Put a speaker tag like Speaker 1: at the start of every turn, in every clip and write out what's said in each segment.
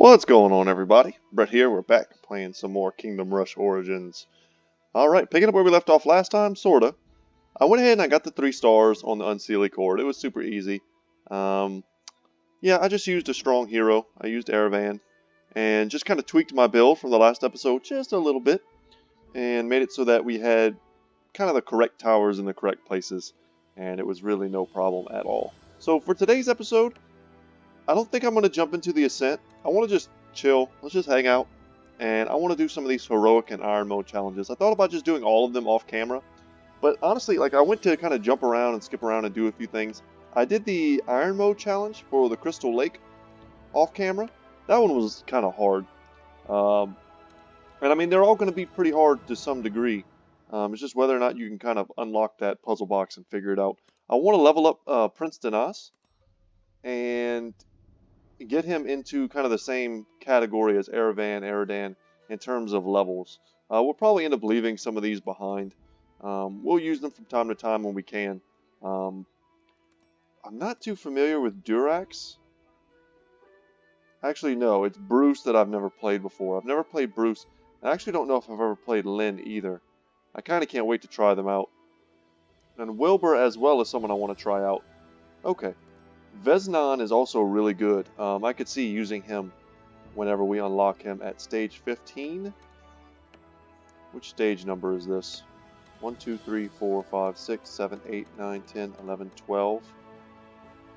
Speaker 1: What's going on, everybody? Brett here. We're back playing some more Kingdom Rush Origins. Alright, picking up where we left off last time, sorta. I went ahead and I got the 3 stars on the Unseelie Cord. It was super easy. Yeah, I just used a strong hero. I used Aravan. And just kind of tweaked my build from the last episode just a little bit. And made it so that we had kind of the correct towers in the correct places. And it was really no problem at all. So for today's episode, I don't think I'm going to jump into the Ascent. I want to just chill. Let's just hang out. And I want to do some of these heroic and iron mode challenges. I thought about just doing all of them off camera. But honestly, like I went to kind of jump around and skip around and do a few things. I did the iron mode challenge for the Crystal Lake off camera. That one was kind of hard. And I mean, they're all going to be pretty hard to some degree. It's just whether or not you can kind of unlock that puzzle box and figure it out. I want to level up Prince Dinas and get him into kind of the same category as Aradan in terms of levels. We'll probably end up leaving some of these behind. We'll use them from time to time when we can. I'm not too familiar with Durax. Actually, no, it's Bruce that I've never played before. I've never played Bruce. I actually don't know if I've ever played Lynn either. I kind of can't wait to try them out. And Wilbur as well is someone I want to try out. Okay. Veznan is also really good. I could see using him whenever we unlock him at stage 15. Which stage number is this? 1, 2, 3, 4, 5, 6, 7, 8, 9, 10, 11, 12.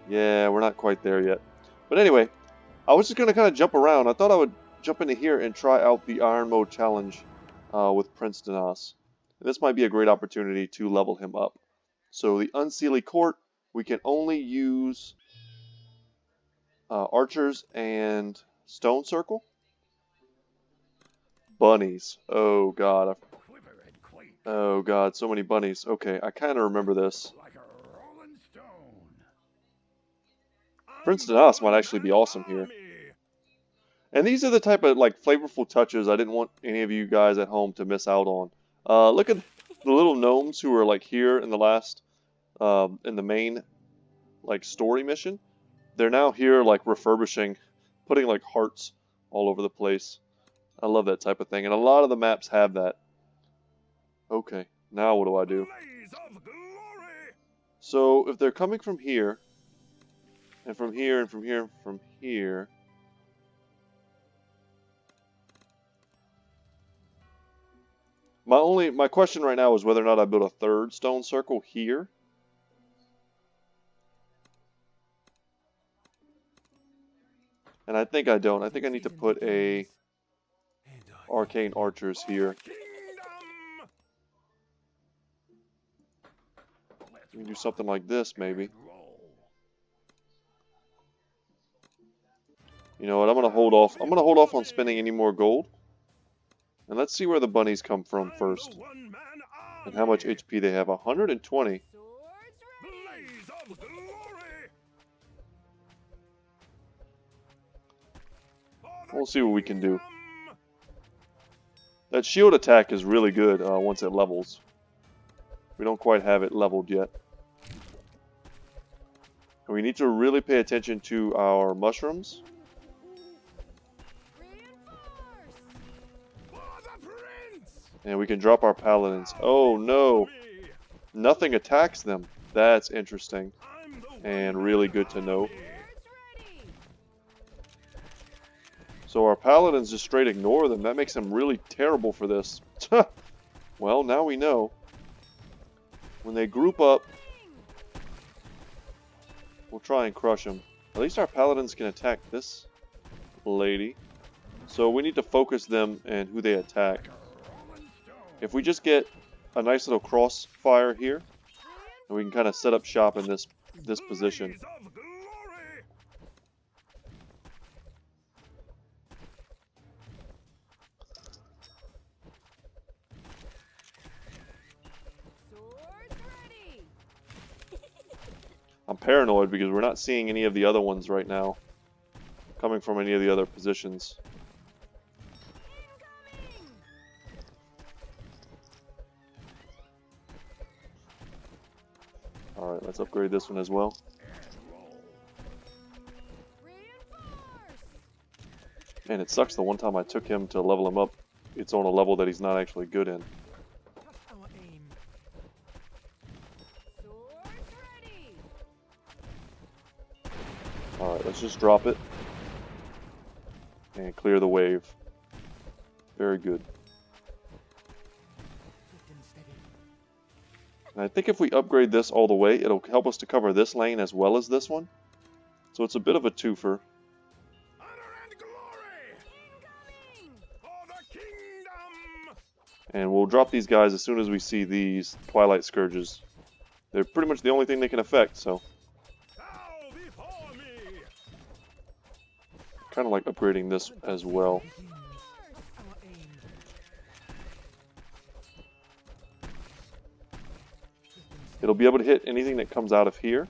Speaker 1: Yeah, we're not quite there yet. But anyway, I was just going to kind of jump around. I thought I would jump into here and try out the Iron Mode Challenge with Prince Dinas. This might be a great opportunity to level him up. So the Unseelie Court, we can only use archers and stone circle. Bunnies. Oh god. Oh god, so many bunnies. Okay, I kind of remember this. Prince Dinas might actually be awesome here. And these are the type of like flavorful touches I didn't want any of you guys at home to miss out on. Look at the little gnomes who are like here in the last, in the main like story mission. They're now here like refurbishing, putting like hearts all over the place. I love that type of thing, and a lot of the maps have that. Okay, now what do I do? So if they're coming from here, and from here, and from here, and from here, my question right now is whether or not I build a third stone circle here. And I think I don't. I think I need to put a arcane archers here. We can do something like this, maybe. You know what? I'm gonna hold off. I'm gonna hold off on spending any more gold. And let's see where the bunnies come from first. And how much HP they have. 120. We'll see what we can do. That shield attack is really good once it levels. We don't quite have it leveled yet. And we need to really pay attention to our mushrooms. And we can drop our paladins. Oh no! Nothing attacks them. That's interesting. And really good to know. So our paladins just straight ignore them. That makes them really terrible for this. Well, now we know. When they group up, we'll try and crush them. At least our paladins can attack this lady. So we need to focus them and who they attack. If we just get a nice little crossfire here, and we can kind of set up shop in this position. I'm paranoid because we're not seeing any of the other ones right now coming from any of the other positions. Alright, let's upgrade this one as well. Man, it sucks the one time I took him to level him up, it's on a level that he's not actually good in. Alright, let's just drop it. And clear the wave. Very good. And I think if we upgrade this all the way, it'll help us to cover this lane as well as this one. So it's a bit of a twofer. And we'll drop these guys as soon as we see these Twilight Scourges. They're pretty much the only thing they can affect, so. Kind of like upgrading this as well. It'll be able to hit anything that comes out of here.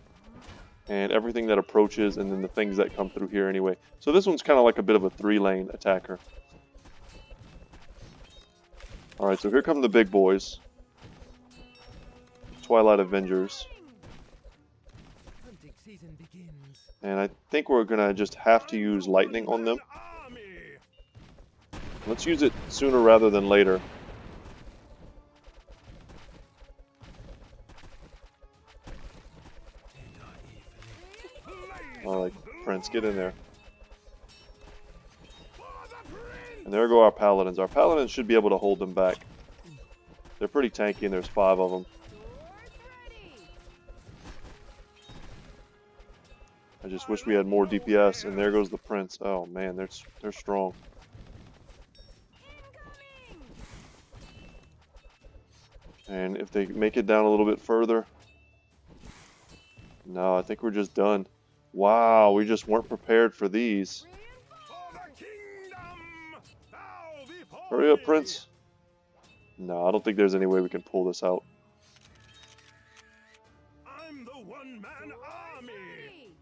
Speaker 1: And everything that approaches, and then the things that come through here anyway. So this one's kind of like a bit of a 3-lane attacker. Alright, so here come the big boys. Twilight Avengers. And I think we're gonna just have to use lightning on them. Let's use it sooner rather than later. Alright, Prince, get in there. And there go our paladins. Our paladins should be able to hold them back. They're pretty tanky and there's 5 of them. I just wish we had more DPS, and there goes the Prince. Oh man, they're strong. And if they make it down a little bit further... No, I think we're just done. Wow, we just weren't prepared for these. Hurry up, Prince. No, I don't think there's any way we can pull this out.
Speaker 2: I'm the one-man army.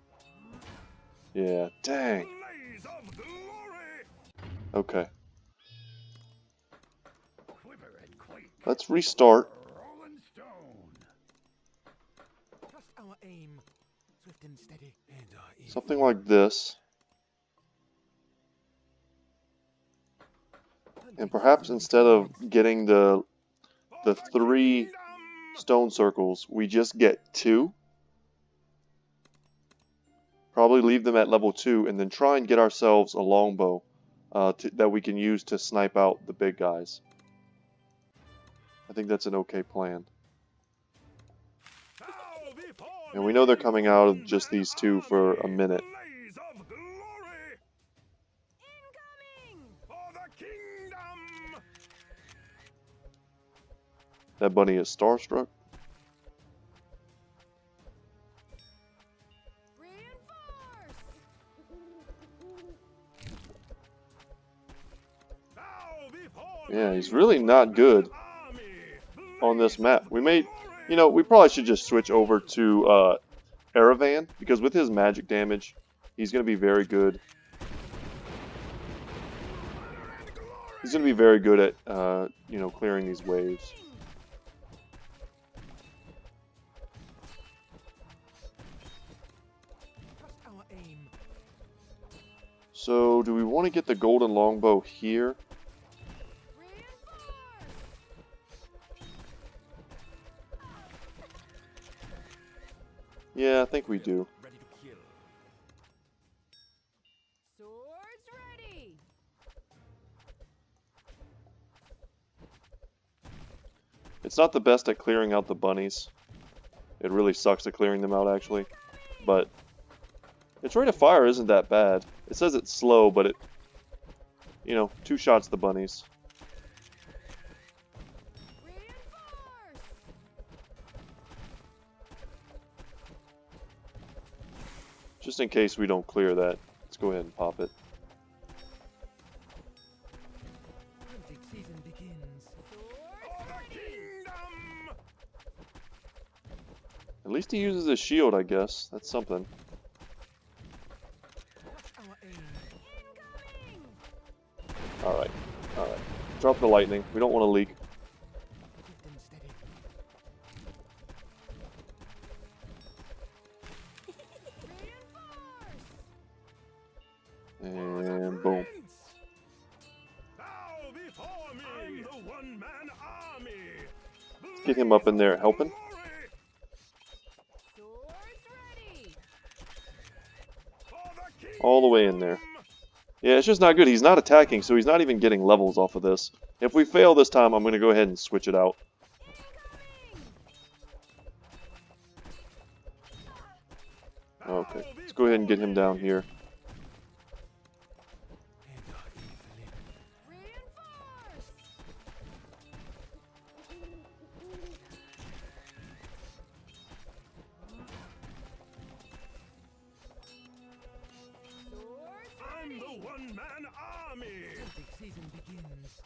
Speaker 1: Yeah, dang. Okay. Let's restart. Something like this. And perhaps instead of getting the 3 stone circles, we just get 2. Probably leave them at level 2 and then try and get ourselves a longbow that we can use to snipe out the big guys. I think that's an okay plan. And we know they're coming out of just these 2 for a minute. That bunny is starstruck. Yeah, he's really not good on this map. We probably should just switch over to Erevan, because with his magic damage, he's going to be very good. He's going to be very good at, clearing these waves. So, do we want to get the golden longbow here? Yeah, I think we do. It's not the best at clearing out the bunnies. It really sucks at clearing them out, actually. But its rate of fire isn't that bad. It says it's slow, but it, 2 shots the bunnies. Just in case we don't clear that, let's go ahead and pop it. At least he uses his shield, I guess. That's something. Alright, alright. Drop the lightning. We don't want to leak. And boom. Get him up in there helping. All the way in there. Yeah, it's just not good. He's not attacking, so he's not even getting levels off of this. If we fail this time, I'm going to go ahead and switch it out. Okay, let's go ahead and get him down here.
Speaker 2: I'm the one-man army. Season begins.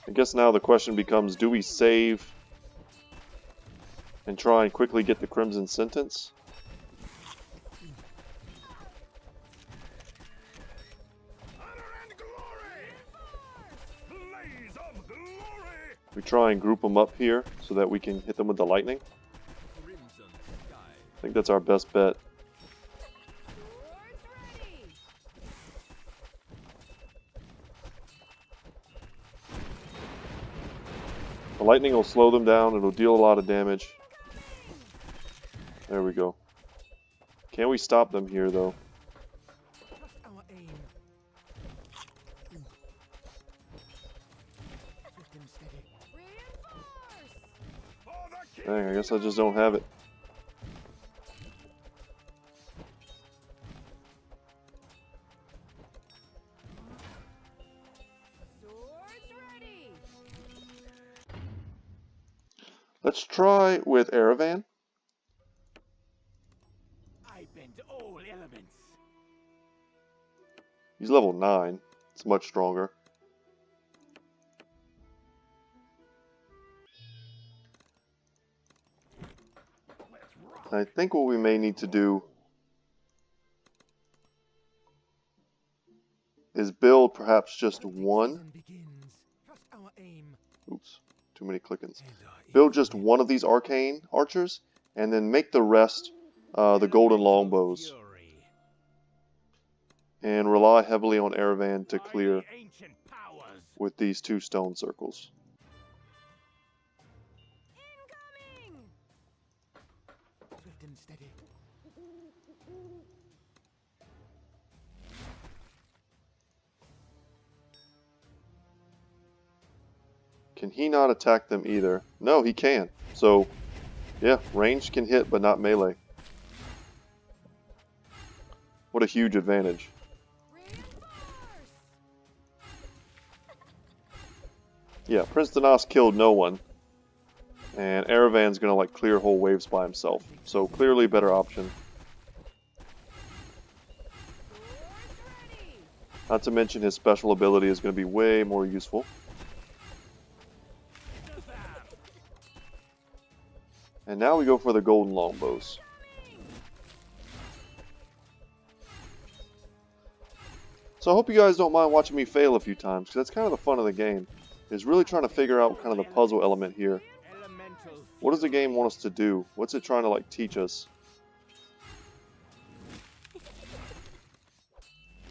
Speaker 1: I guess now the question becomes, do we save and try and quickly get the Crimson Sentence?
Speaker 2: Honor and glory. Blaze of glory.
Speaker 1: We try and group them up here so that we can hit them with the lightning. I think that's our best bet. The lightning will slow them down. It'll deal a lot of damage. There we go. Can we stop them here, though? Dang, I guess I just don't have it. Let's try with Aravan.
Speaker 2: I bend all elements.
Speaker 1: He's level 9. It's much stronger. I think what we may need to do is build perhaps just one. Oops, too many clickings. Build just one of these arcane archers, and then make the rest the golden longbows. And rely heavily on Aravan to clear with these 2 stone circles. Can he not attack them either? No, he can. So, yeah, ranged can hit, but not melee. What a huge advantage. Yeah, Prince Danas killed no one. And Aravan's gonna like clear whole waves by himself. So clearly a better option. Not to mention his special ability is gonna be way more useful. And now we go for the golden longbows. So I hope you guys don't mind watching me fail a few times, because that's kind of the fun of the game, is really trying to figure out kind of the puzzle element here. What does the game want us to do? What's it trying to like teach us?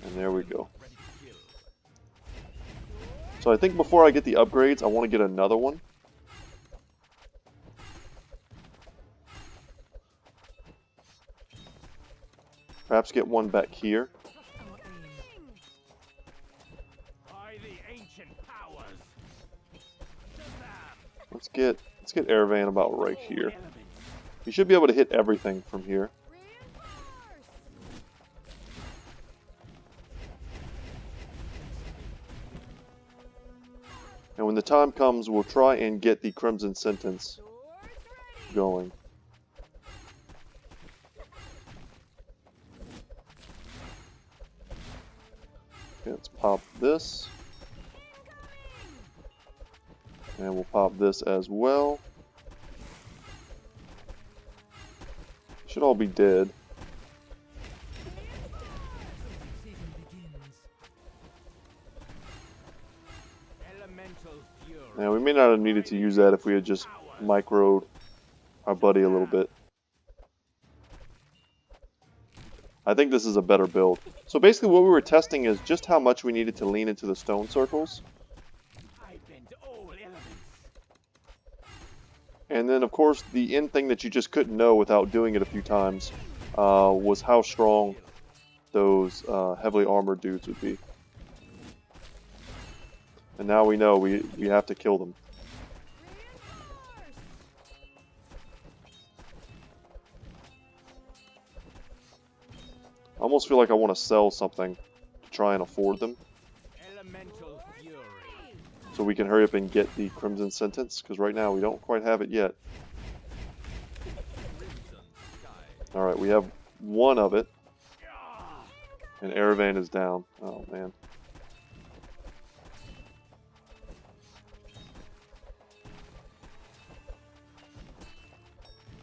Speaker 1: And there we go. So I think before I get the upgrades, I want to get another one. Perhaps get one back here. Let's get Aravan about right here. He should be able to hit everything from here. And when the time comes, we'll try and get the Crimson Sentence going. Okay, let's pop this. And we'll pop this as well. Should all be dead. Now we may not have needed to use that if we had just microed our buddy a little bit. I think this is a better build. So basically what we were testing is just how much we needed to lean into the stone circles. And then of course the end thing that you just couldn't know without doing it a few times was how strong those heavily armored dudes would be. And now we know we have to kill them. I almost feel like I want to sell something to try and afford them. So we can hurry up and get the Crimson Sentence, because right now we don't quite have it yet. Alright, we have one of it. And Erevan is down. Oh man.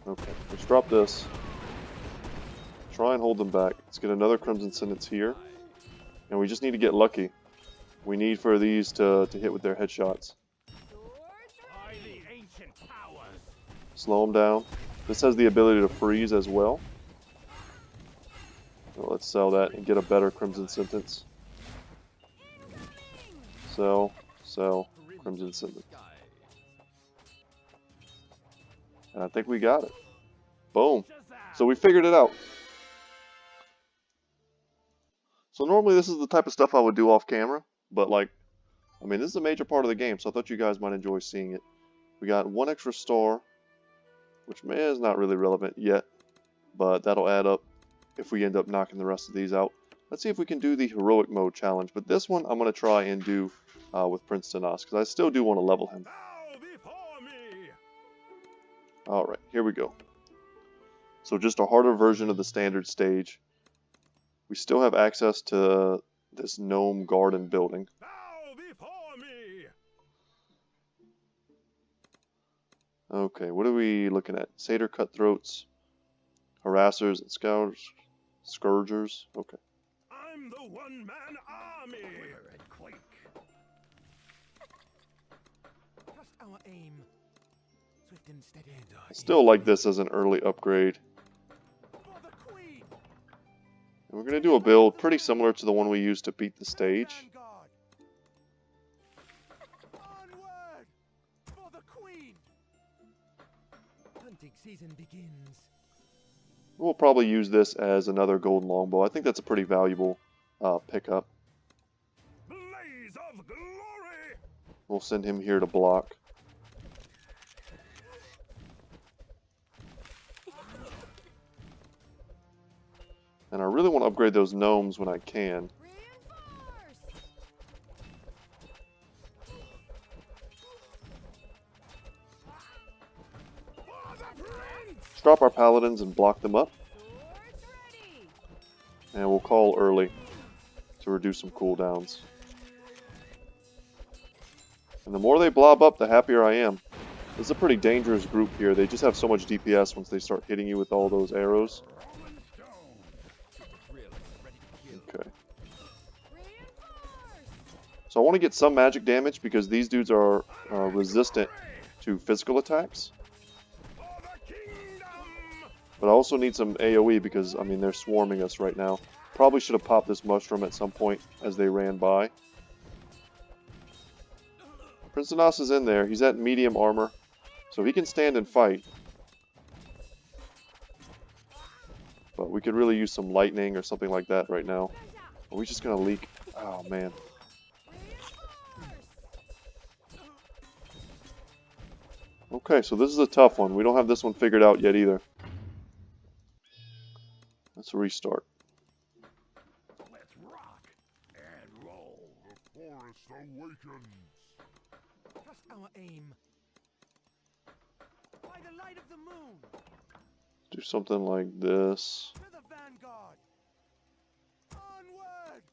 Speaker 1: Okay, let's drop this. Try and hold them back. Let's get another Crimson Sentence here. And we just need to get lucky. We need for these to hit with their headshots. Slow them down. This has the ability to freeze as well. So let's sell that and get a better Crimson Sentence. Sell, Crimson Sentence. And I think we got it. Boom. So we figured it out. So normally this is the type of stuff I would do off camera, but like, I mean, this is a major part of the game, so I thought you guys might enjoy seeing it. We got one extra star, which is not really relevant yet, but that'll add up if we end up knocking the rest of these out. Let's see if we can do the heroic mode challenge, but this one I'm going to try and do with Prince Danas, because I still do want to level him. Alright, here we go. So just a harder version of the standard stage. We still have access to this gnome garden building. Okay, what are we looking at? Satyr cutthroats, harassers, and scourgers. Okay.
Speaker 2: I'm the one-man army. Just our aim. Swift and steady.
Speaker 1: I still like this as an early upgrade. And we're going to do a build pretty similar to the one we used to beat the stage.
Speaker 2: Onward for the queen. Hunting season begins.
Speaker 1: We'll probably use this as another golden longbow. I think that's a pretty valuable pickup.
Speaker 2: Blaze of glory.
Speaker 1: We'll send him here to block. And I really want to upgrade those gnomes when I can. Let's drop our paladins and block them up. And we'll call early to reduce some cooldowns. And the more they blob up, the happier I am. This is a pretty dangerous group here. They just have so much DPS once they start hitting you with all those arrows. Okay. So I want to get some magic damage because these dudes are resistant to physical attacks. But I also need some AoE because, I mean, they're swarming us right now. Probably should have popped this mushroom at some point as they ran by. Prince Danas is in there. He's at medium armor, so he can stand and fight. But we could really use some lightning or something like that right now. Are we just going to leak? Oh, man. Okay, so this is a tough one. We don't have this one figured out yet either. Let's restart.
Speaker 2: Let's rock and roll. The forest awakens. Just our aim. By the light of the moon.
Speaker 1: Do something like this.
Speaker 2: To the vanguard. Onward.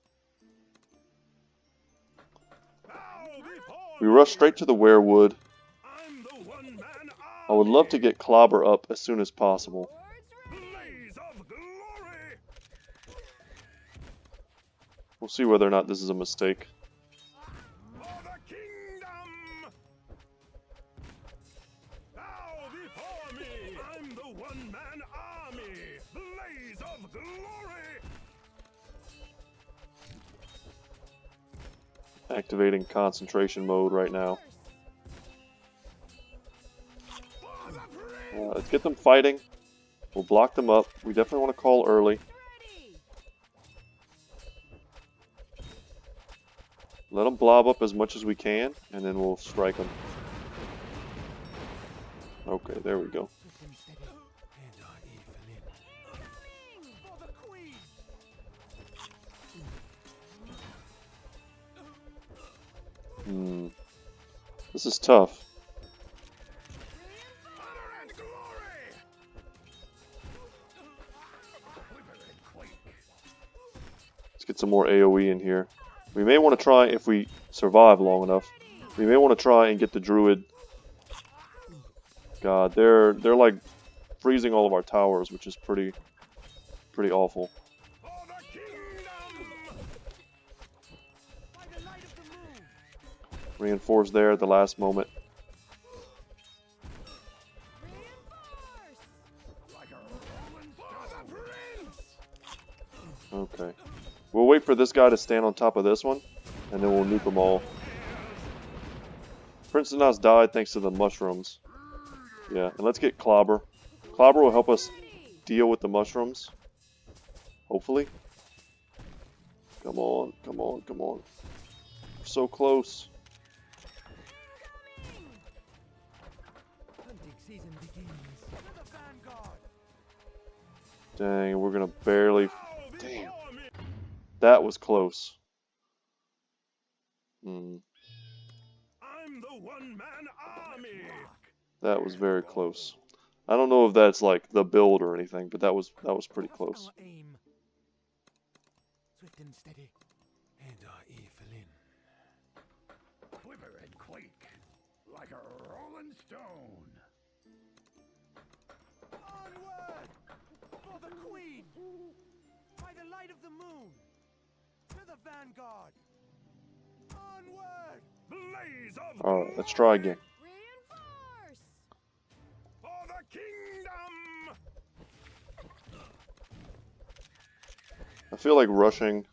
Speaker 1: We rush straight to the werewood.
Speaker 2: I'm the one-man army.
Speaker 1: I would love to get Clobber up as soon as possible.
Speaker 2: Blaze of glory.
Speaker 1: We'll see whether or not this is a mistake.
Speaker 2: For the kingdom. Bow before me. I'm the one-man army. Blaze of glory.
Speaker 1: Activating concentration mode right now. Let's get them fighting. We'll block them up. We definitely want to call early. Let them blob up as much as we can, and then we'll strike them. Okay, there we go. This is tough. Let's get some more AoE in here. We may want to try, if we survive long enough, we may want to try and get the druid. God, they're like freezing all of our towers, which is pretty awful. Reinforce there at the last moment. Okay. We'll wait for this guy to stand on top of this one, and then we'll nuke them all. Prince Nas died thanks to the mushrooms. Yeah, and let's get Clobber. Clobber will help us deal with the mushrooms. Hopefully. Come on, come on, come on. We're so close. Dang, we're gonna barely... Damn. That was close.
Speaker 2: I'm the one-man army.
Speaker 1: That was very close. I don't know if that's like the build or anything, but that was pretty close.
Speaker 2: Swift and steady, and our ear fill in. Quiver and quake like a rolling stone. Onward for the Queen, by the light of the moon, to the vanguard. Onward, blaze of
Speaker 1: All right, let's try again.
Speaker 2: Reinforce for the kingdom.
Speaker 1: I feel like rushing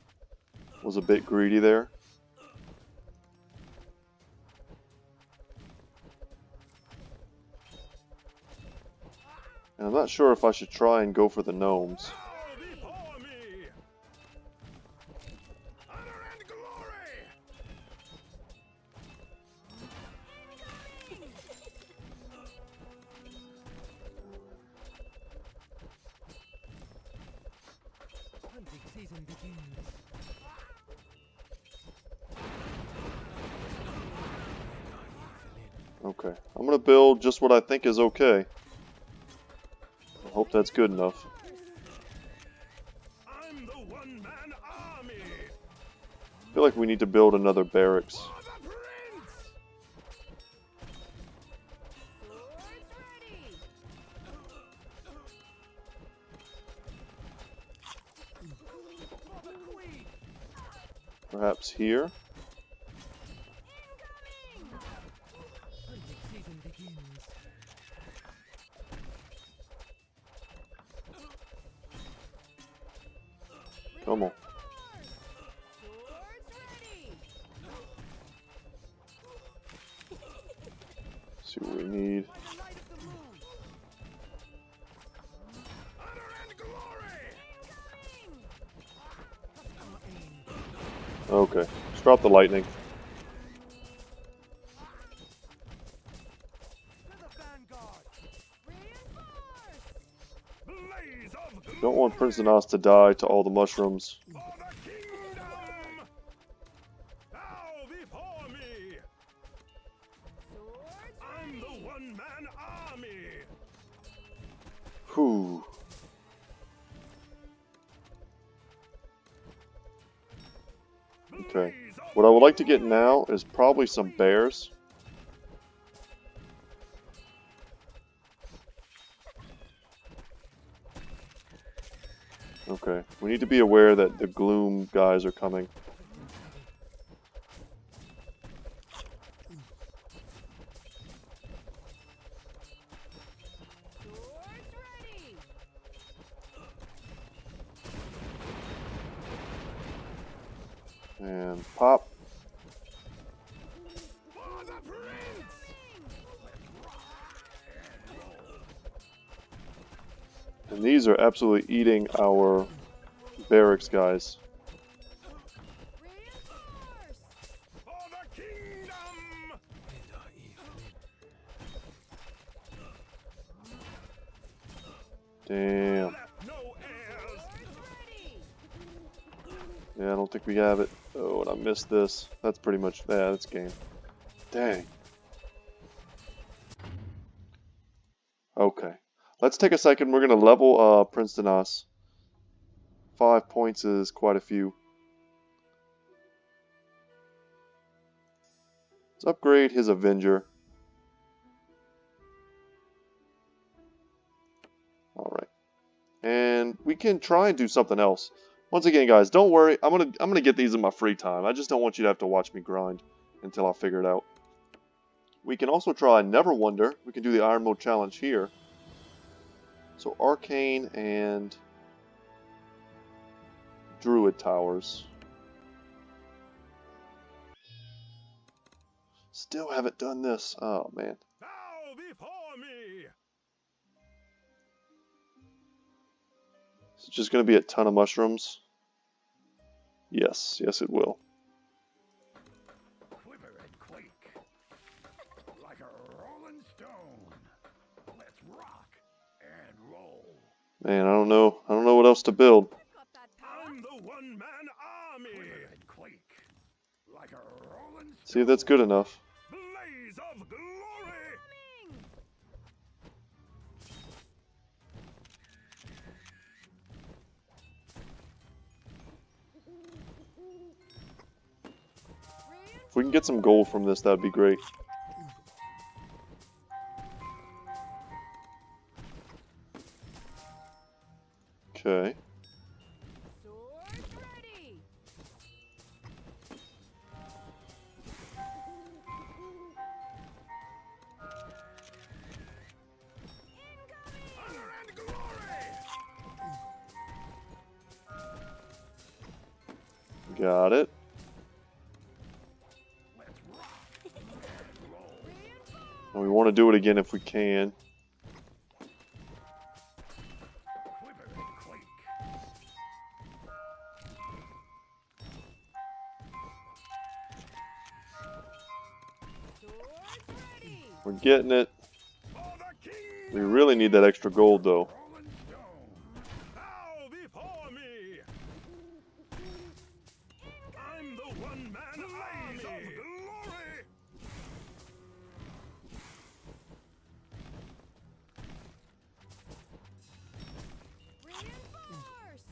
Speaker 1: was a bit greedy there. And I'm not sure if I should try and go for the gnomes.
Speaker 2: Before me, honor and glory. Hunting season begins.
Speaker 1: Okay, I'm gonna build just what I think is okay. I hope that's good enough.
Speaker 2: I'm the one-man army.
Speaker 1: I feel like we need to build another barracks.
Speaker 2: For the prince. For the queen.
Speaker 1: Perhaps here?
Speaker 2: Hunting season begins.
Speaker 1: Come on. See what we need.
Speaker 2: By the light of the moon. Honor and glory.
Speaker 1: Okay, let's drop the lightning.
Speaker 2: To the vanguard. Blaze of
Speaker 1: Don't want Prince Nas to die to all the mushrooms.
Speaker 2: for the kingdom. Bow before me. I'm the one-man army.
Speaker 1: Whew. Okay. What I would like to get now is probably some bears. Okay. We need to be aware that the gloom guys are coming. And pop. And these are absolutely eating our barracks, guys.
Speaker 2: For the kingdom!
Speaker 1: Damn.
Speaker 2: Left no heirs.
Speaker 1: Yeah, I don't think we have it. Oh, and I missed this. That's pretty much, yeah, that's game. Dang. Okay. Let's take a second. We're going to level Princeton Us. 5 points is quite a few. Let's upgrade his Avenger. Alright. And we can try and do something else. Once again, guys, don't worry. I'm gonna get these in my free time. I just don't want you to have to watch me grind until I figure it out. We can also try Never Wonder. We can do the Iron Mode challenge here. So Arcane and Druid Towers. Still haven't done this. Oh man.
Speaker 2: Bow before me!
Speaker 1: Is it just gonna be a ton of mushrooms? Yes, yes it will.
Speaker 2: Quiver and quake. Like a rolling stone. Let's rock and roll.
Speaker 1: Man, I don't know what else to build.
Speaker 2: I'm the one-man army. Quiver and quake. Like a rolling stone.
Speaker 1: See if that's good enough.
Speaker 2: Blaze of glory.
Speaker 1: If we can get some gold from this, that'd be great. Okay.
Speaker 3: Swords ready.
Speaker 2: Honor and glory.
Speaker 1: Got it.
Speaker 2: Let's rock and roll.
Speaker 1: And we want to do it again if we can.
Speaker 2: Quiver and quake.
Speaker 3: Swords ready.
Speaker 1: We're getting it.
Speaker 2: For the king.
Speaker 1: We really need that extra gold though.
Speaker 2: Rolling stone. Bow before me. I'm the one-man army. Blaze of glory.
Speaker 3: Reinforce.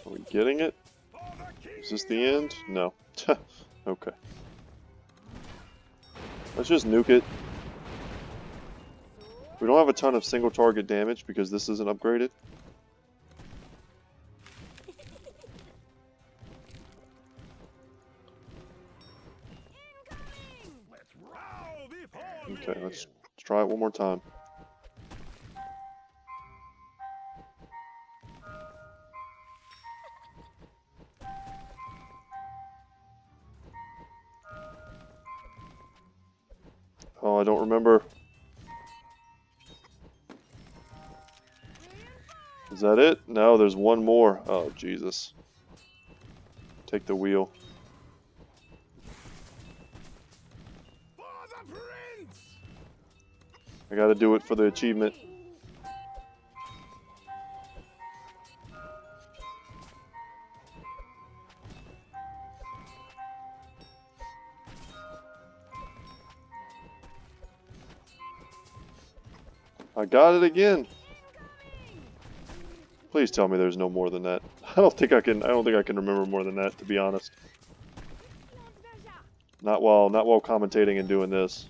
Speaker 1: Are we getting it?
Speaker 2: For the king.
Speaker 1: Is this the end? No. Okay. Let's just nuke it. We don't have a ton of single target damage because this isn't upgraded.
Speaker 2: Let's row before me.
Speaker 1: Okay, let's try it one more time. Oh, I don't remember. Is that it? No, there's one more. Oh, Jesus. Take the wheel.
Speaker 2: For the prince.
Speaker 1: I gotta do it for the achievement. I got it again. Please tell me there's no more than that. I don't think I can remember more than that, to be honest. Not while commentating and doing this.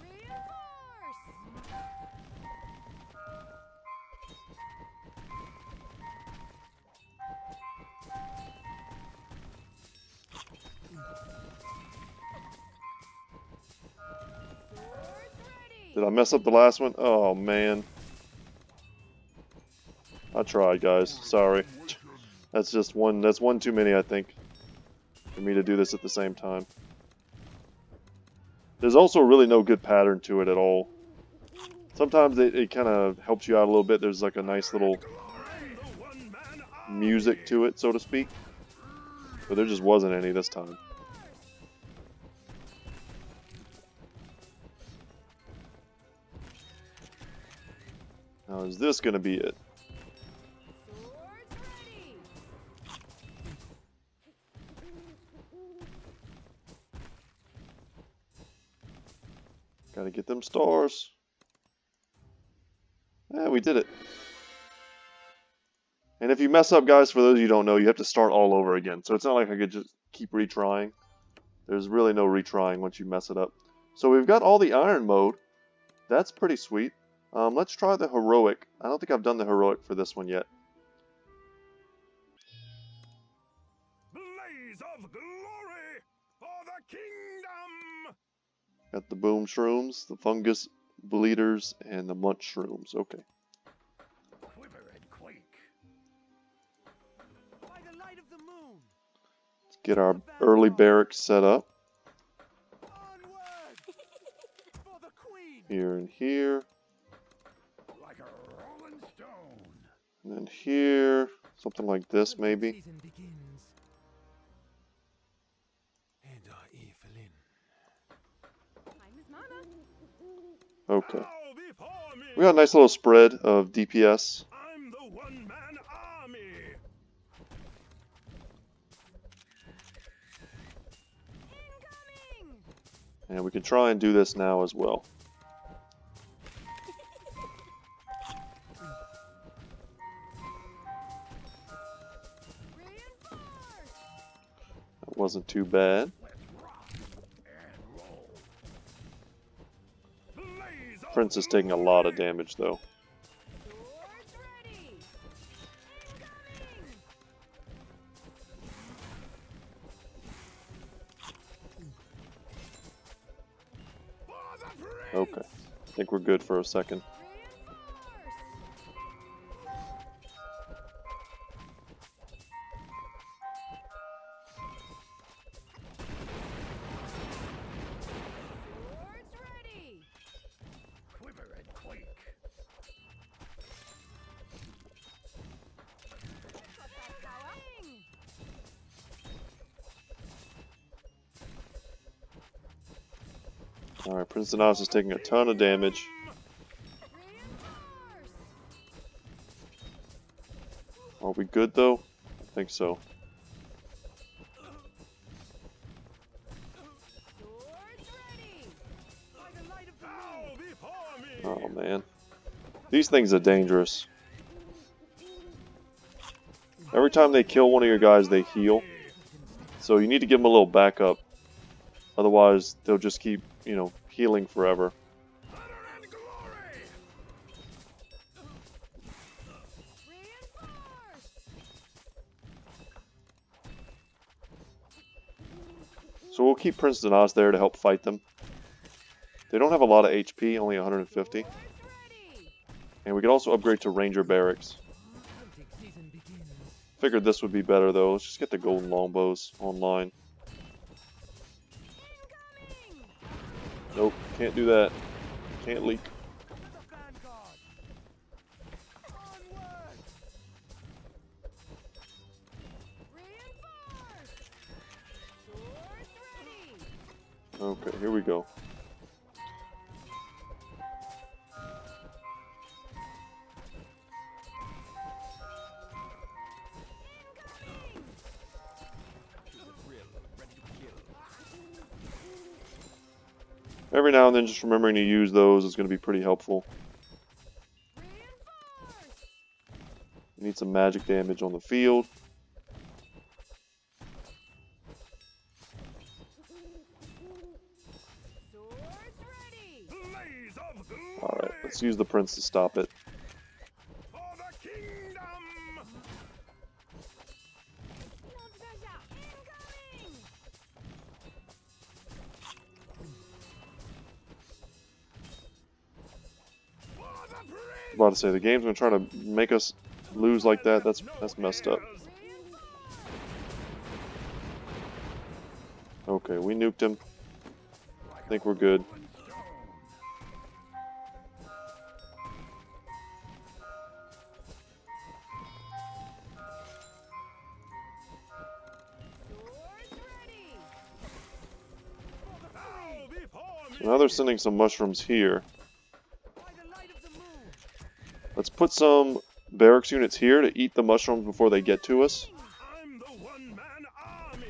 Speaker 1: Did I mess up the last one? Oh man. I tried, guys. Sorry. That's just one. That's one too many, I think, for me to do this at the same time. There's also really no good pattern to it at all. Sometimes it kind of helps you out a little bit. There's like a nice little music to it, so to speak. But there just wasn't any this time. Now, is this going to be it?
Speaker 3: Swords ready.
Speaker 1: Gotta get them stars. Yeah, we did it. And if you mess up, guys, for those of you who don't know, you have to start all over again. So it's not like I could just keep retrying. There's really no retrying once you mess it up. So we've got all the iron mode. That's pretty sweet. Let's try the heroic. I don't think I've done the heroic for this one yet.
Speaker 2: Blaze of glory for the kingdom!
Speaker 1: Got the boom shrooms, the fungus bleeders, and the munch shrooms. Okay.
Speaker 2: Quiver and quake.
Speaker 4: By the light of the moon.
Speaker 1: Let's get our early barracks set up.
Speaker 4: Onward! For the queen.
Speaker 1: Here and here.
Speaker 2: Like a rolling stone.
Speaker 1: And then here. Something like this, maybe.
Speaker 4: Season begins.
Speaker 2: And Evelyn.
Speaker 3: Time is mana.
Speaker 1: Okay.
Speaker 2: Bow before me.
Speaker 1: We got a nice little spread of DPS.
Speaker 2: I'm the one-man army.
Speaker 3: Incoming.
Speaker 1: And we can try and do this now as well.
Speaker 3: Reinforce.
Speaker 1: That wasn't too bad.
Speaker 2: Let's rock and roll. Blaze of
Speaker 1: Prince is taking a lot of damage though.
Speaker 3: Swords ready. Incoming.
Speaker 2: for the prince.
Speaker 1: Okay. I think we're good for a second.
Speaker 3: Swords ready.
Speaker 2: Quiver and quake.
Speaker 3: Got that power.
Speaker 1: Alright, Prince Dinos is taking a ton of damage.
Speaker 3: Reinforce.
Speaker 1: Are we good though? I think so.
Speaker 3: Swords ready.
Speaker 4: By the light of the
Speaker 2: Bow
Speaker 4: moon.
Speaker 2: before me.
Speaker 1: Oh man. These things are dangerous. Every time they kill one of your guys, they heal. So you need to give them a little backup. Otherwise, they'll just keep, you know, healing forever.
Speaker 2: Honor and glory.
Speaker 3: Reinforce.
Speaker 1: So we'll keep Prince Dinos there to help fight them. They don't have a lot of HP, only 150.
Speaker 3: Swords ready.
Speaker 1: And we can also upgrade to Ranger Barracks.
Speaker 4: Hunting season begins.
Speaker 1: Figured this would be better though. Let's just get the golden longbows online.
Speaker 3: Incoming.
Speaker 1: Nope, can't do that. Can't leak.
Speaker 4: To the vanguard. Onward!
Speaker 3: Reinforce. Swords ready.
Speaker 1: Okay, here we go.
Speaker 3: Incoming.
Speaker 1: Every now and then, just remembering to use those is going to be pretty helpful.
Speaker 3: Reinforce.
Speaker 1: You need some magic damage on the field.
Speaker 3: Swords ready.
Speaker 2: Blaze of glory.
Speaker 1: Alright, let's use the Prince to stop it.
Speaker 2: For the kingdom.
Speaker 3: Incoming.
Speaker 2: For the
Speaker 1: I was
Speaker 2: prince.
Speaker 1: about to say, the game's going to try to make us lose like that. That's messed up.
Speaker 2: Heirs.
Speaker 1: Okay, we nuked him. I think we're good.
Speaker 2: Rolling stone.
Speaker 1: Now they're sending some mushrooms here.
Speaker 4: By the light of the moon.
Speaker 1: Let's put some barracks units here to eat the mushrooms before they get to us.
Speaker 2: I'm the one-man army.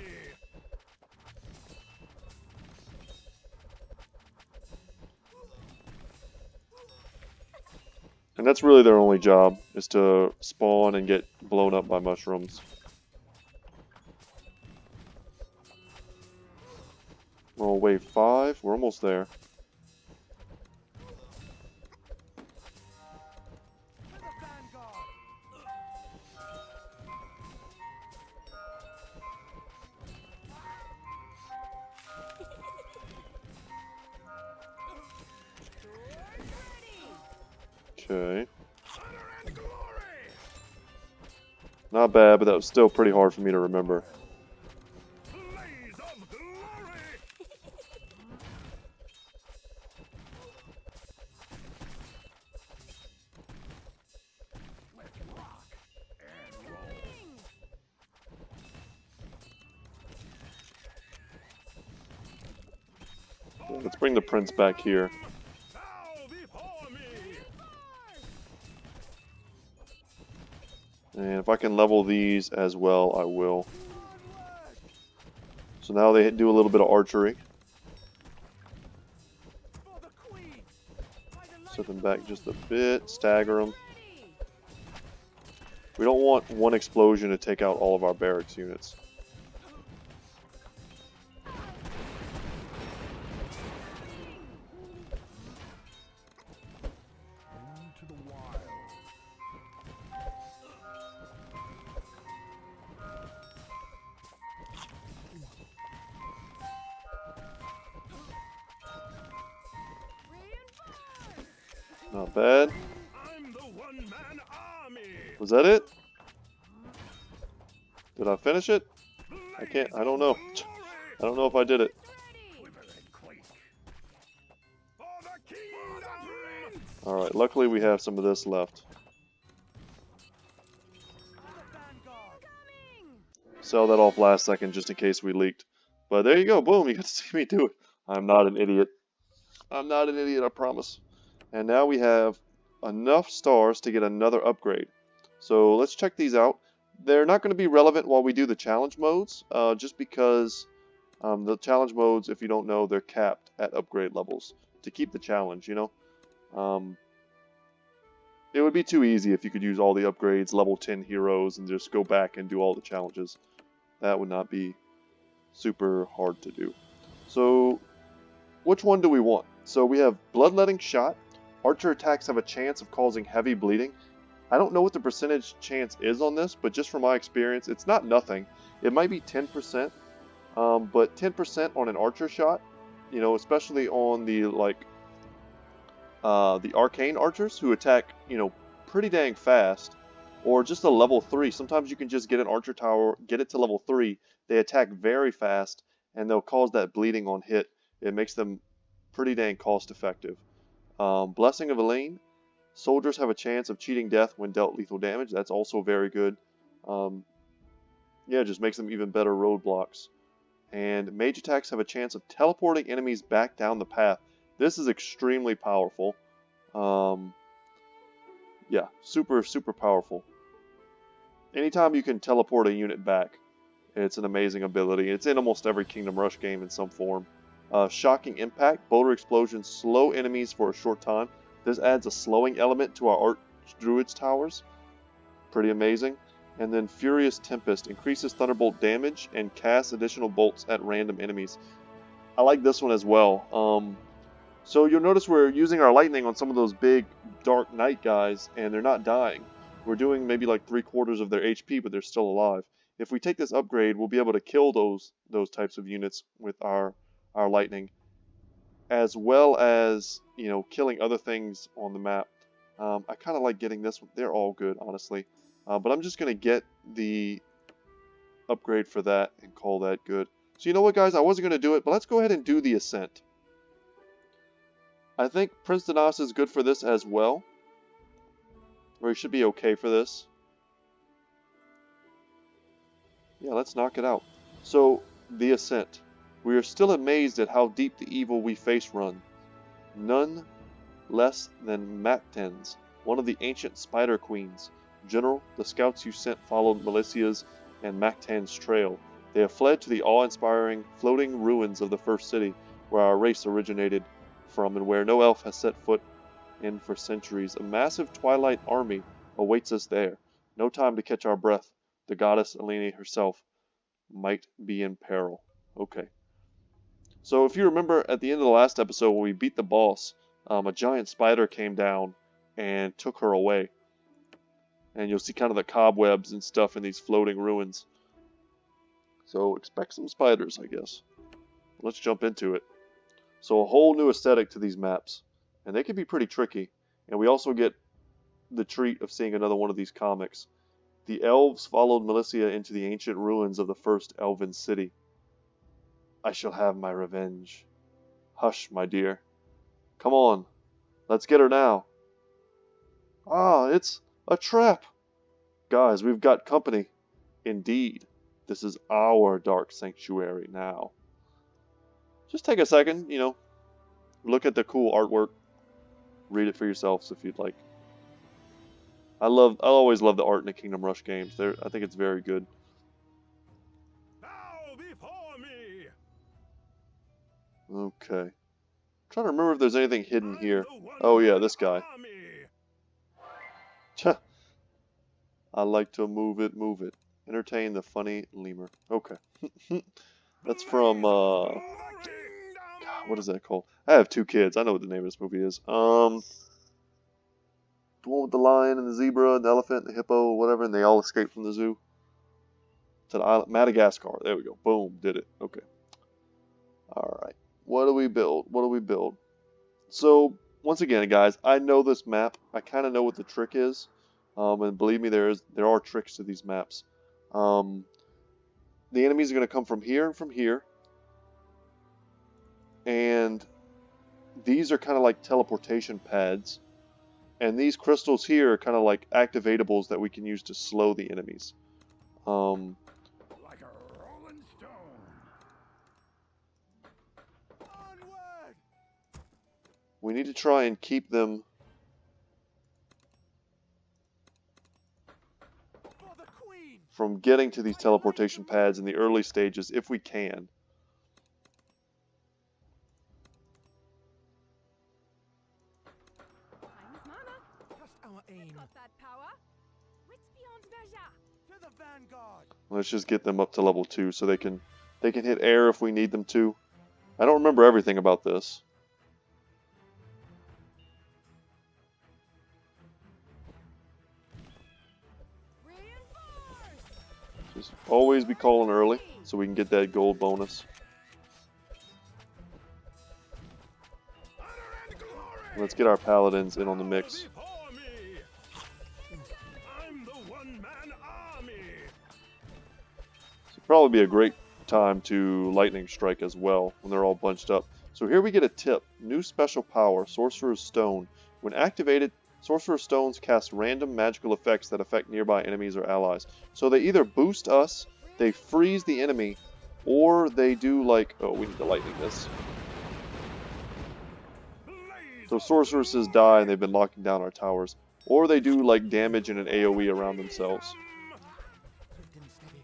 Speaker 1: And that's really their only job, is to spawn and get blown up by mushrooms. Roll wave 5, we're almost there.
Speaker 4: To the vanguard.
Speaker 3: Swords ready.
Speaker 1: Okay.
Speaker 2: Honor and glory.
Speaker 1: Not bad, but that was still pretty hard for me to remember.
Speaker 2: Blaze of glory. Let's rock and roll.
Speaker 1: Let's bring the prince back here.
Speaker 2: Bow before me.
Speaker 1: And if I can level these as well, I will. So now they do a little bit of archery.
Speaker 4: For the queen. By the light
Speaker 1: Set them
Speaker 4: of the
Speaker 1: back
Speaker 4: moon.
Speaker 1: just a bit, stagger them.
Speaker 3: Ready.
Speaker 1: We don't want one explosion to take out all of our barracks units.
Speaker 2: Into the wild.
Speaker 3: Reinforce.
Speaker 1: Not bad.
Speaker 2: I'm the one-man army.
Speaker 1: Was that it? Did I finish it? I can't, I don't know. I don't know if I did it.
Speaker 3: Ready.
Speaker 2: Quiver and quake. For the kingdom.
Speaker 1: Alright, luckily we have some of this left.
Speaker 4: To the vanguard.
Speaker 3: Coming.
Speaker 1: Sell that off last second just in case we leaked. But there you go, boom, you got to see me do it. I'm not an idiot. I'm not an idiot, I promise. And now we have enough stars to get another upgrade. So let's check these out. They're not going to be relevant while we do the challenge modes, just because the challenge modes, if you don't know, they're capped at upgrade levels to keep the challenge, you know. It would be too easy if you could use all the upgrades, level 10 heroes, and just go back and do all the challenges. That would not be super hard to do. So, which one do we want? So we have Bloodletting Shot. Archer attacks have a chance of causing heavy bleeding. I don't know what the percentage chance is on this, but just from my experience, it's not nothing. It might be 10%, but 10% on an Archer shot, you know, especially on the the arcane archers who attack, you know, pretty dang fast, or just a level 3. Sometimes you can just get an archer tower, get it to level 3. They attack very fast, and they'll cause that bleeding on hit. It makes them pretty dang cost effective. Blessing of Elaine. Soldiers have a chance of cheating death when dealt lethal damage. That's also very good. Yeah, it just makes them even better roadblocks. And mage attacks have a chance of teleporting enemies back down the path. This is extremely powerful. Yeah, super, super powerful. Anytime you can teleport a unit back, it's an amazing ability. It's in almost every Kingdom Rush game in some form. Shocking Impact. Boulder explosions slow enemies for a short time. This adds a slowing element to our Archdruid's towers. Pretty amazing. And then Furious Tempest. Increases Thunderbolt damage and casts additional bolts at random enemies. I like this one as well. So you'll notice we're using our lightning on some of those big Dark Knight guys, and they're not dying. We're doing maybe like 3/4 of their HP, but they're still alive. If we take this upgrade, we'll be able to kill those types of units with our lightning, as well as, you know, killing other things on the map. I kind of like getting this one. They're all good, honestly. But I'm just going to get the upgrade for that and call that good. So you know what, guys? I wasn't going to do it, but let's go ahead and do the Ascent. I think Prince Dinas is good for this as well. Or he should be okay for this. Yeah, let's knock it out. So, the Ascent. We are still amazed at how deep the evil we face run. None less than Mactens, one of the ancient Spider Queens. General, the scouts you sent followed Melicia's and Mactan's trail. They have fled to the awe-inspiring floating ruins of the first city, where our race originated from and where no elf has set foot in for centuries. A massive twilight army awaits us there. No time to catch our breath. The goddess Eleni herself might be in peril. Okay. So if you remember at the end of the last episode when we beat the boss, a giant spider came down and took her away. And you'll see kind of the cobwebs and stuff in these floating ruins. So expect some spiders, I guess. Let's jump into it. So a whole new aesthetic to these maps. And they can be pretty tricky. And we also get the treat of seeing another one of these comics. The elves followed Melicia into the ancient ruins of the first elven city. I shall have my revenge. Hush, my dear. Come on. Let's get her now. Ah, it's a trap. Guys, we've got company. Indeed. This is our dark sanctuary now. Just take a second, look at the cool artwork. Read it for yourselves if you'd like. I always love the art in the Kingdom Rush games. I think it's very good.
Speaker 2: Bow before me.
Speaker 1: Okay. I'm trying to remember if there's anything hidden here. Oh yeah, this guy. I like to move it, move it. Entertain the funny lemur. Okay. That's from, God, what is that called? I have two kids. I know what the name of this movie is. The one with the lion and the zebra and the elephant and the hippo, whatever, and they all escape from the zoo. To the island, Madagascar. There we go. Boom. Did it. Okay. Alright. What do we build? What do we build? So, once again, guys, I know this map. I kind of know what the trick is. And believe me, there are tricks to these maps. The enemies are going to come from here and from here. And these are kind of like teleportation pads. And these crystals here are kind of like activatables that we can use to slow the enemies.
Speaker 2: Like a rolling stone.
Speaker 4: Onward!
Speaker 1: We need to try and keep them
Speaker 4: For the Queen!
Speaker 1: from getting to these teleportation pads in the early stages if we can.
Speaker 3: Time's mana.
Speaker 4: Just our aim.
Speaker 3: Got that power. Wits beyond measure.
Speaker 4: To the vanguard!
Speaker 1: Let's just get them up to level 2 so they can hit air if we need them to. I don't remember everything about this.
Speaker 3: Reinforce.
Speaker 1: Just always be calling early so we can get that gold bonus.
Speaker 2: Honor and glory.
Speaker 1: Let's get our paladins in on the mix.
Speaker 2: Before me. I'm the one-man army.
Speaker 1: This would probably be a great time to lightning strike as well when they're all bunched up. So here we get a tip. New special power, Sorcerer's Stone. When activated, Sorcerer's Stones cast random magical effects that affect nearby enemies or allies. So they either boost us, they freeze the enemy, or they do like... Oh, we need to lightning this. So sorceresses die and they've been locking down our towers. Or they do like damage and an AoE around themselves.
Speaker 4: Swift and steady.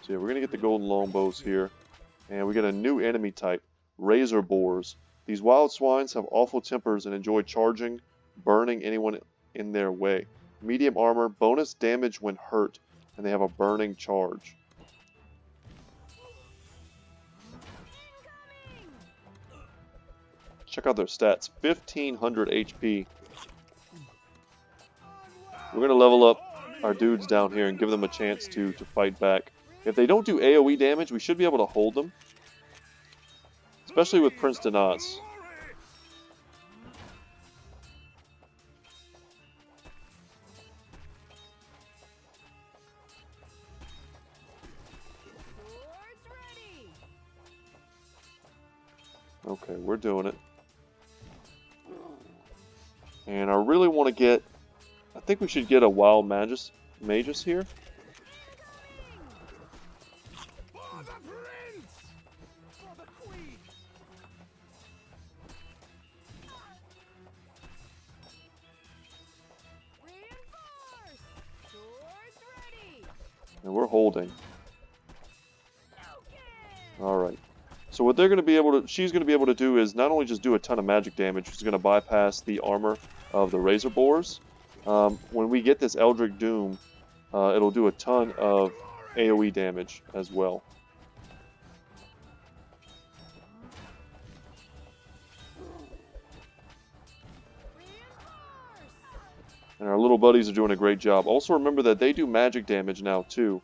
Speaker 1: So yeah, we're going to get the golden longbows here. And we get a new enemy type, Razor Boars. These wild swines have awful tempers and enjoy charging, burning anyone in their way. Medium armor, bonus damage when hurt, and they have a burning charge. Check out their stats, 1500 HP. We're going to level up our dudes down here and give them a chance to fight back. If they don't do AoE damage, we should be able to hold them. Especially with Prince Dinas.
Speaker 3: Swords ready.
Speaker 1: Okay, we're doing it. And I really want to get... I think we should get a Wild Magus here. And we're holding. Alright. So what they're going to be able to, she's going to be able to do is not only just do a ton of magic damage, she's going to bypass the armor of the Razor Boars. When we get this Eldritch Doom, it'll do a ton of AoE damage as well. And our little buddies are doing a great job. Also remember that they do magic damage now too.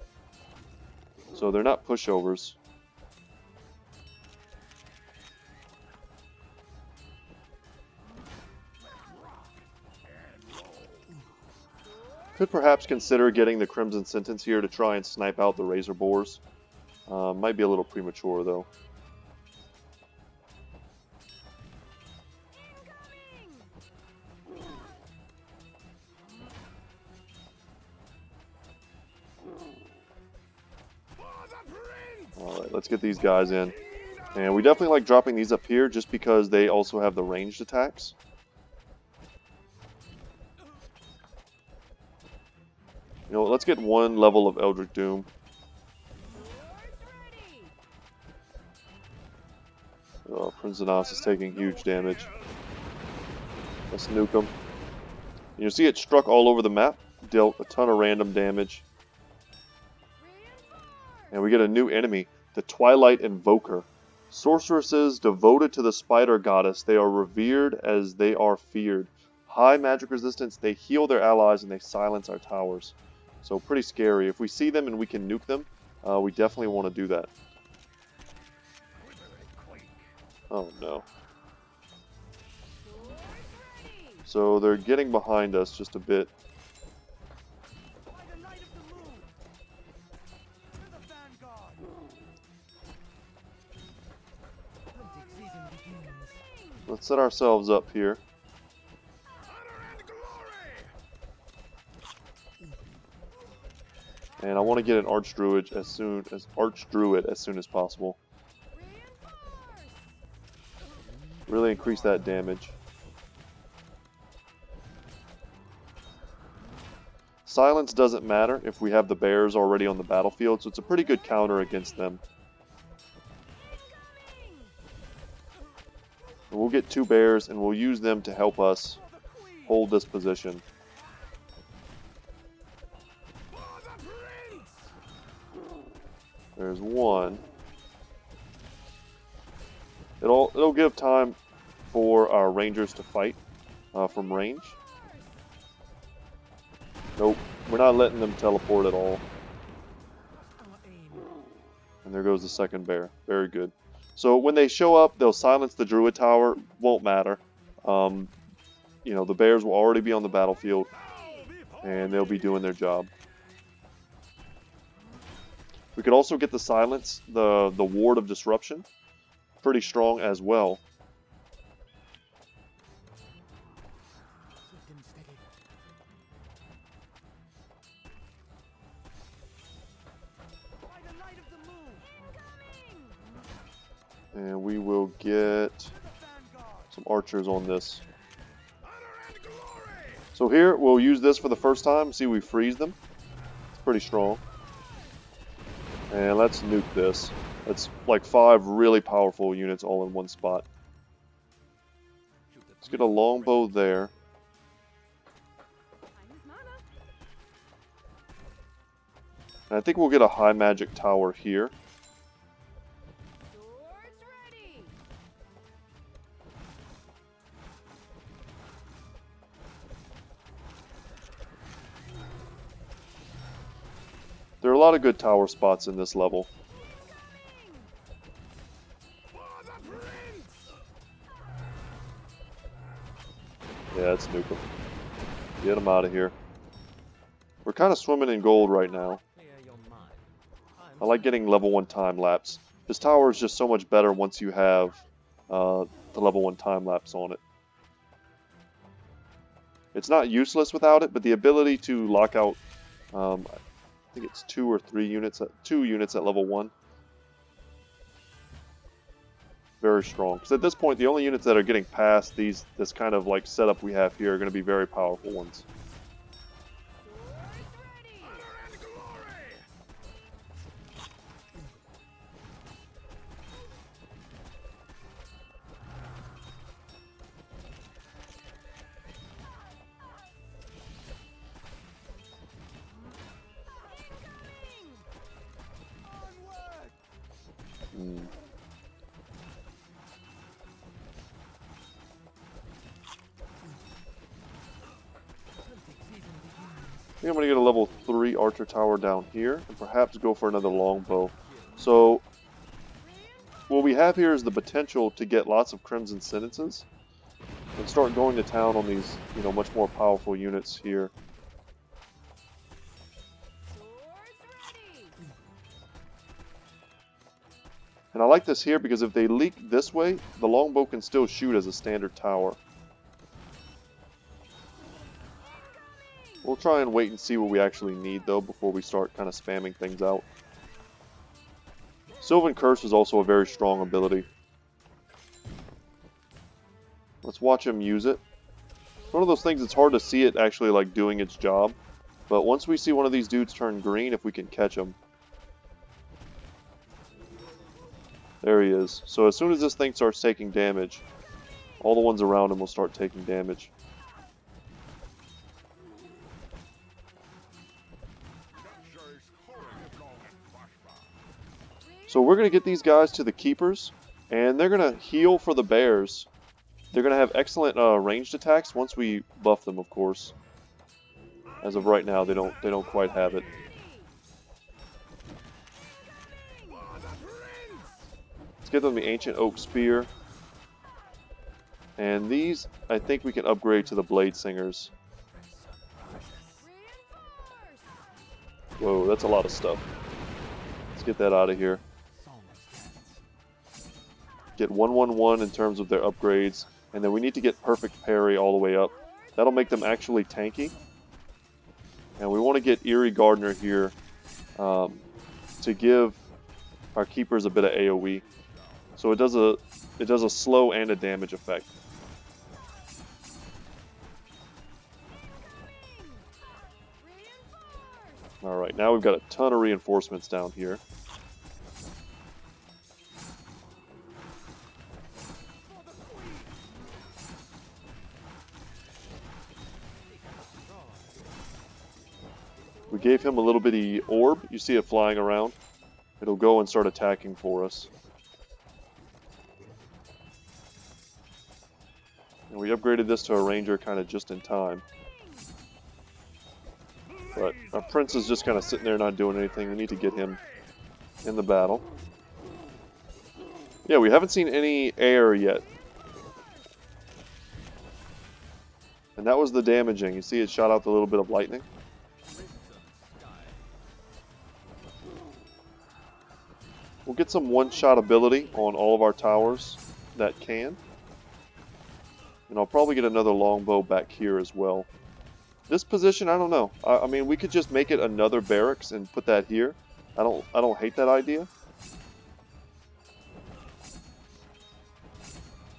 Speaker 1: So they're not pushovers. Could perhaps consider getting the Crimson Sentence here to try and snipe out the Razor Boars. Might be a little premature though. Alright, let's get these guys in. And we definitely like dropping these up here just because they also have the ranged attacks. You know, let's get one level of Eldritch Doom. Oh, Prince Zanas is taking huge damage. Let's nuke him. You see it struck all over the map, dealt a ton of random damage. And we get a new enemy, the Twilight Invoker. Sorceresses devoted to the Spider Goddess, they are revered as they are feared. High magic resistance, they heal their allies and they silence our towers. So pretty scary. If we see them and we can nuke them, we definitely want to do that. Oh no. So they're getting behind us just a bit. Let's set ourselves up here. And I want to get an Archdruid as soon as possible. Really increase that damage. Silence doesn't matter if we have the bears already on the battlefield, so it's a pretty good counter against them. And we'll get 2 bears and we'll use them to help us hold this position. There's one. It'll give time for our rangers to fight from range. Nope, we're not letting them teleport at all. And there goes the second bear. Very good. So when they show up, they'll silence the Druid Tower. Won't matter. You know, the bears will already be on the battlefield, and they'll be doing their job. We could also get the silence, the Ward of Disruption. Pretty strong as well. And we will get some archers on this. So here, we'll use this for the first time. See, we freeze them. It's pretty strong. And let's nuke this. That's like 5 really powerful units all in one spot. Let's get a longbow there. And I think we'll get a high magic tower here. There are a lot of good tower spots in this level. Yeah, let's nuke them. Get them out of here. We're kind of swimming in gold right now. I like getting level 1 time lapse. This tower is just so much better once you have the level 1 time lapse on it. It's not useless without it, but the ability to lock out, I think it's 2 or 3 units, 2 units at level 1. Very strong. Because at this point, the only units that are getting past this kind of like setup we have here are going to be very powerful ones. think I'm going to get a level 3 archer tower down here, and perhaps go for another longbow. So, what we have here is the potential to get lots of Crimson Sentences, and start going to town on these, you know, much more powerful units here.
Speaker 3: Swords ready.
Speaker 1: And I like this here because if they leak this way, the longbow can still shoot as a standard tower. We'll try and wait and see what we actually need though before we start kind of spamming things out. Sylvan Curse is also a very strong ability. Let's watch him use it. It's one of those things, it's hard to see it actually like doing its job. But once we see one of these dudes turn green, if we can catch him. There he is. So as soon as this thing starts taking damage, all the ones around him will start taking damage. So we're going to get these guys to the keepers, and they're going to heal for the bears. They're going to have excellent ranged attacks once we buff them, of course. As of right now, they don't quite have it. Let's get them the Ancient Oak Spear. And these, I think we can upgrade to the Blade Singers. Whoa, that's a lot of stuff. Let's get that out of here. Get 1-1-1 in terms of their upgrades. And then we need to get Perfect Parry all the way up. That'll make them actually tanky. And we want to get Eerie Gardener here to give our keepers a bit of AoE. So it does a slow and a damage effect. Alright, now we've got a ton of reinforcements down here. We gave him a little bitty orb. You see it flying around. It'll go and start attacking for us. And we upgraded this to a ranger kind of just in time. But our prince is just kind of sitting there not doing anything. We need to get him in the battle. Yeah, we haven't seen any air yet. And that was the damaging. You see it shot out a little bit of lightning. We'll get some one-shot ability on all of our towers that can. And I'll probably get another longbow back here as well. This position, I don't know. I mean, we could just make it another barracks and put that here. I don't hate that idea.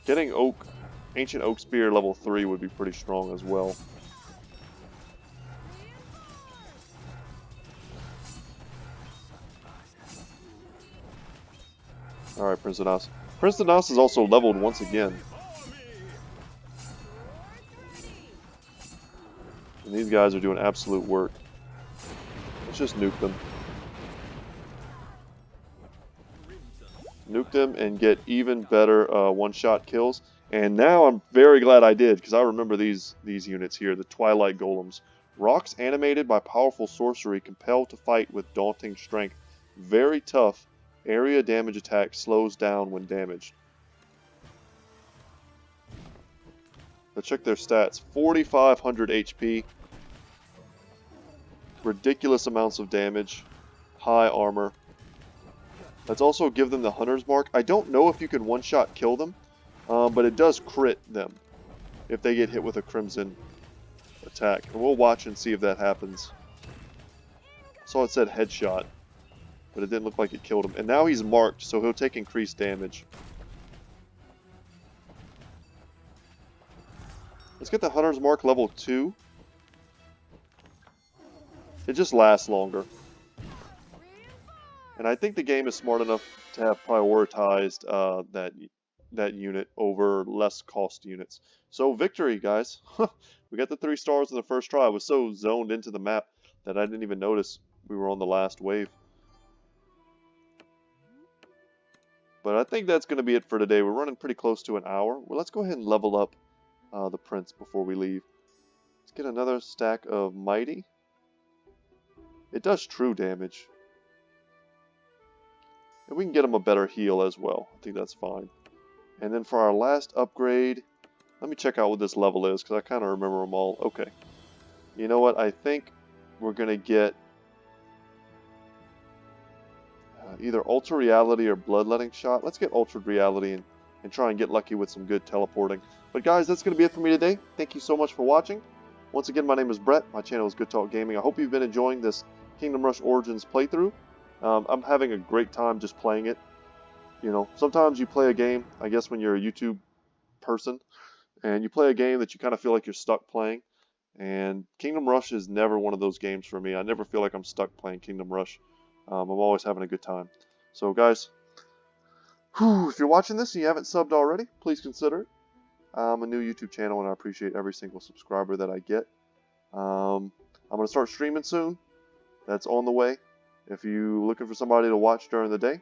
Speaker 1: Getting Ancient Oak Spear level 3 would be pretty strong as well. Alright, Prince Danas. Prince Danas is also leveled once again. And these guys are doing absolute work. Let's just nuke them. Nuke them and get even better one-shot kills. And now I'm very glad I did, because I remember these units here, the Twilight Golems. Rocks animated by powerful sorcery, compelled to fight with daunting strength. Very tough. Area damage attack slows down when damaged. Let's check their stats. 4,500 HP. Ridiculous amounts of damage. High armor. Let's also give them the Hunter's Mark. I don't know if you can one-shot kill them, but it does crit them if they get hit with a Crimson attack. And we'll watch and see if that happens. Saw it said headshot, but it didn't look like it killed him. And now he's marked, so he'll take increased damage. Let's get the Hunter's Mark level 2. It just lasts longer. And I think the game is smart enough to have prioritized that unit over less cost units. So victory, guys. We got the 3 stars in the first try. I was so zoned into the map that I didn't even notice we were on the last wave. But I think that's going to be it for today. We're running pretty close to an hour. Well, let's go ahead and level up the Prince before we leave. Let's get another stack of Mighty. It does true damage. And we can get him a better heal as well. I think that's fine. And then for our last upgrade, let me check out what this level is, because I kind of remember them all. Okay. You know what? I think we're going to get either Ultra Reality or Bloodletting Shot. Let's get Ultra Reality and try and get lucky with some good teleporting. But guys, that's going to be it for me today. Thank you so much for watching. Once again, my name is Brett. My channel is Good Talk Gaming. I hope you've been enjoying this Kingdom Rush Origins playthrough. I'm having a great time just playing it. You know, sometimes you play a game, I guess when you're a YouTube person, and you play a game that you kind of feel like you're stuck playing. And Kingdom Rush is never one of those games for me. I never feel like I'm stuck playing Kingdom Rush. I'm always having a good time. So guys, if you're watching this and you haven't subbed already, please consider it. I'm a new YouTube channel and I appreciate every single subscriber that I get. I'm going to start streaming soon. That's on the way. If you're looking for somebody to watch during the day,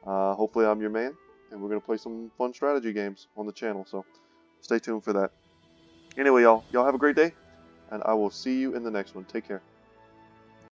Speaker 1: hopefully I'm your man. And we're going to play some fun strategy games on the channel. So stay tuned for that. Anyway, y'all have a great day. And I will see you in the next one. Take care.